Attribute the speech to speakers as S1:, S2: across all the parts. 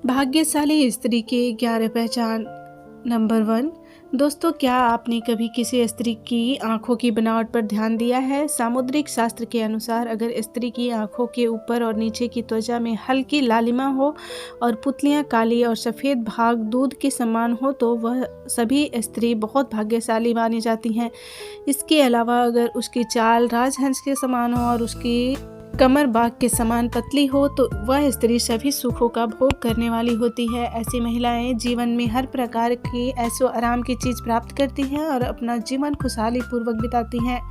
S1: भाग्यशाली स्त्री की 11 पहचान। नंबर 1। दोस्तों, क्या आपने कभी किसी स्त्री की आंखों की बनावट पर ध्यान दिया है? सामुद्रिक शास्त्र के अनुसार अगर स्त्री की आंखों के ऊपर और नीचे की त्वचा में हल्की लालिमा हो और पुतलियां काली और सफ़ेद भाग दूध के समान हो तो वह सभी स्त्री बहुत भाग्यशाली मानी जाती हैं। इसके अलावा अगर उसकी चाल राजहंस के समान हो और उसकी कमर बाग के समान पतली हो तो वह स्त्री सभी सुखों का भोग करने वाली होती है। ऐसी महिलाएं जीवन में हर प्रकार की ऐशो आराम की चीज़ प्राप्त करती हैं और अपना जीवन खुशहाली पूर्वक बिताती हैं।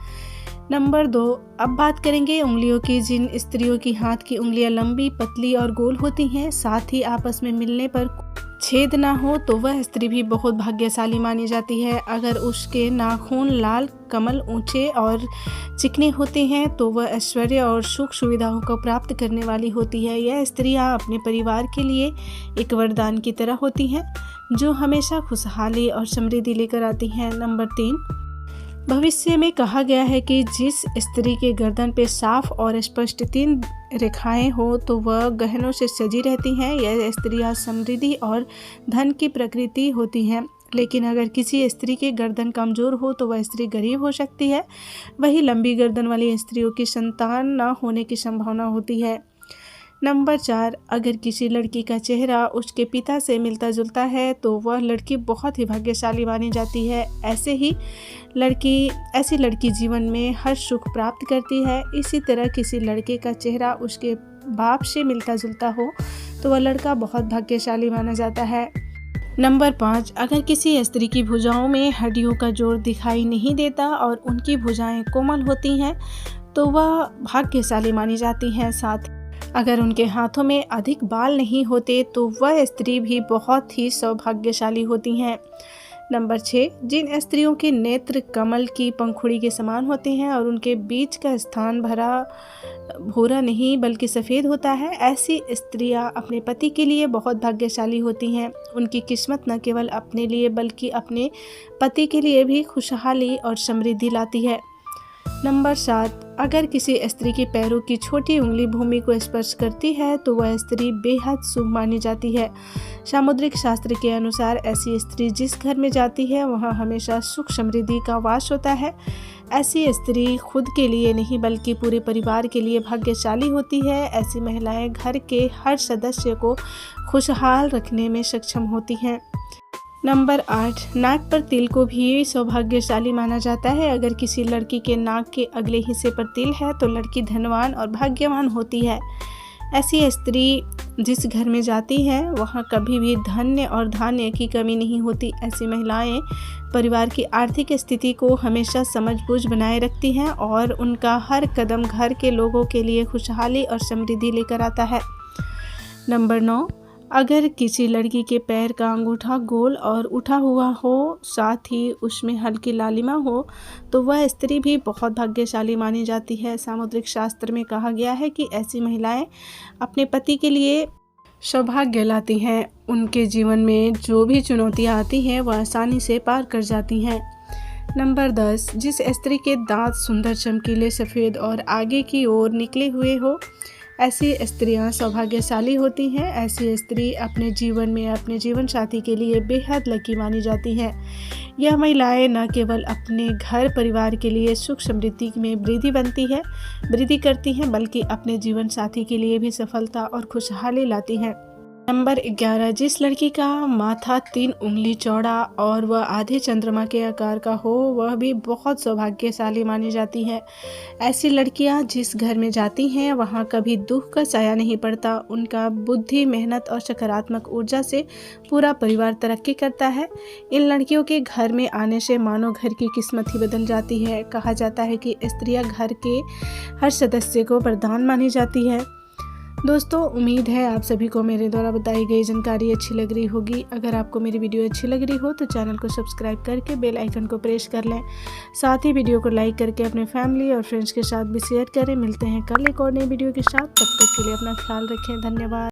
S1: नंबर 2। अब बात करेंगे उंगलियों की। जिन स्त्रियों की हाथ की उंगलियां लंबी, पतली और गोल होती हैं, साथ ही आपस में मिलने पर छेद ना हो तो वह स्त्री भी बहुत भाग्यशाली मानी जाती है। अगर उसके नाखून लाल, कमल ऊंचे और चिकने होते हैं तो वह ऐश्वर्य और सुख सुविधाओं को प्राप्त करने वाली होती है। यह स्त्रियां अपने परिवार के लिए एक वरदान की तरह होती हैं जो हमेशा खुशहाली और समृद्धि लेकर आती हैं। नंबर 3। भविष्य में कहा गया है कि जिस स्त्री के गर्दन पे साफ और स्पष्ट 3 रेखाएं हो तो वह गहनों से सजी रहती हैं। यह स्त्रियां समृद्धि और धन की प्रकृति होती हैं। लेकिन अगर किसी स्त्री की गर्दन कमज़ोर हो तो वह स्त्री गरीब हो सकती है। वही लंबी गर्दन वाली स्त्रियों की संतान न होने की संभावना होती है। नंबर 4। अगर किसी लड़की का चेहरा उसके पिता से मिलता जुलता है तो वह लड़की बहुत ही भाग्यशाली मानी जाती है। ऐसी लड़की जीवन में हर सुख प्राप्त करती है। इसी तरह किसी लड़के का चेहरा उसके बाप से मिलता जुलता हो तो वह लड़का बहुत भाग्यशाली माना जाता है। नंबर 5। अगर किसी स्त्री की भुजाओं में हड्डियों का जोड़ दिखाई नहीं देता और उनकी भुजाएं कोमल होती हैं तो वह भाग्यशाली मानी जाती हैं। साथ अगर उनके हाथों में अधिक बाल नहीं होते तो वह स्त्री भी बहुत ही सौभाग्यशाली होती हैं। नंबर 6। जिन स्त्रियों के नेत्र कमल की पंखुड़ी के समान होते हैं और उनके बीच का स्थान भूरा नहीं बल्कि सफ़ेद होता है, ऐसी स्त्रियां अपने पति के लिए बहुत भाग्यशाली होती हैं। उनकी किस्मत न केवल अपने लिए बल्कि अपने पति के लिए भी खुशहाली और समृद्धि लाती है। नंबर 7। अगर किसी स्त्री के पैरों की छोटी उंगली भूमि को स्पर्श करती है तो वह स्त्री बेहद शुभ मानी जाती है। सामुद्रिक शास्त्र के अनुसार ऐसी स्त्री जिस घर में जाती है वहाँ हमेशा सुख समृद्धि का वास होता है। ऐसी स्त्री खुद के लिए नहीं बल्कि पूरे परिवार के लिए भाग्यशाली होती है। ऐसी महिलाएं घर के हर सदस्य को खुशहाल रखने में सक्षम होती हैं। नंबर 8। नाक पर तिल को भी सौभाग्यशाली माना जाता है। अगर किसी लड़की के नाक के अगले हिस्से पर तिल है तो लड़की धनवान और भाग्यवान होती है। ऐसी स्त्री जिस घर में जाती है वहाँ कभी भी धन्य और धान्य की कमी नहीं होती। ऐसी महिलाएं परिवार की आर्थिक स्थिति को हमेशा समझबूझ बनाए रखती हैं और उनका हर कदम घर के लोगों के लिए खुशहाली और समृद्धि लेकर आता है। नंबर 9। अगर किसी लड़की के पैर का अंगूठा गोल और उठा हुआ हो, साथ ही उसमें हल्की लालिमा हो तो वह स्त्री भी बहुत भाग्यशाली मानी जाती है। सामुद्रिक शास्त्र में कहा गया है कि ऐसी महिलाएं अपने पति के लिए सौभाग्य लाती हैं। उनके जीवन में जो भी चुनौतियां आती हैं वह आसानी से पार कर जाती हैं। नंबर 10। जिस स्त्री के दांत सुंदर, चमकीले, सफ़ेद और आगे की ओर निकले हुए हो, ऐसी स्त्रियां सौभाग्यशाली होती हैं। ऐसी स्त्री अपने जीवन में अपने जीवन साथी के लिए बेहद लकी मानी जाती हैं। यह महिलाएं न केवल अपने घर परिवार के लिए सुख समृद्धि में वृद्धि करती हैं बल्कि अपने जीवन साथी के लिए भी सफलता और खुशहाली लाती हैं। नंबर 11। जिस लड़की का माथा 3 उंगली चौड़ा और वह आधे चंद्रमा के आकार का हो वह भी बहुत सौभाग्यशाली मानी जाती है। ऐसी लड़कियां जिस घर में जाती हैं वहां कभी दुख का साया नहीं पड़ता। उनका बुद्धि, मेहनत और सकारात्मक ऊर्जा से पूरा परिवार तरक्की करता है। इन लड़कियों के घर में आने से मानो घर की किस्मत ही बदल जाती है। कहा जाता है कि स्त्रियां घर के हर सदस्य को वरदान मानी जाती है। दोस्तों, उम्मीद है आप सभी को मेरे द्वारा बताई गई जानकारी अच्छी लग रही होगी। अगर आपको मेरी वीडियो अच्छी लग रही हो तो चैनल को सब्सक्राइब करके बेल आइकन को प्रेस कर लें। साथ ही वीडियो को लाइक करके अपने फैमिली और फ्रेंड्स के साथ भी शेयर करें। मिलते हैं कल एक और नई वीडियो के साथ। तब तक के लिए अपना ख्याल रखें। धन्यवाद।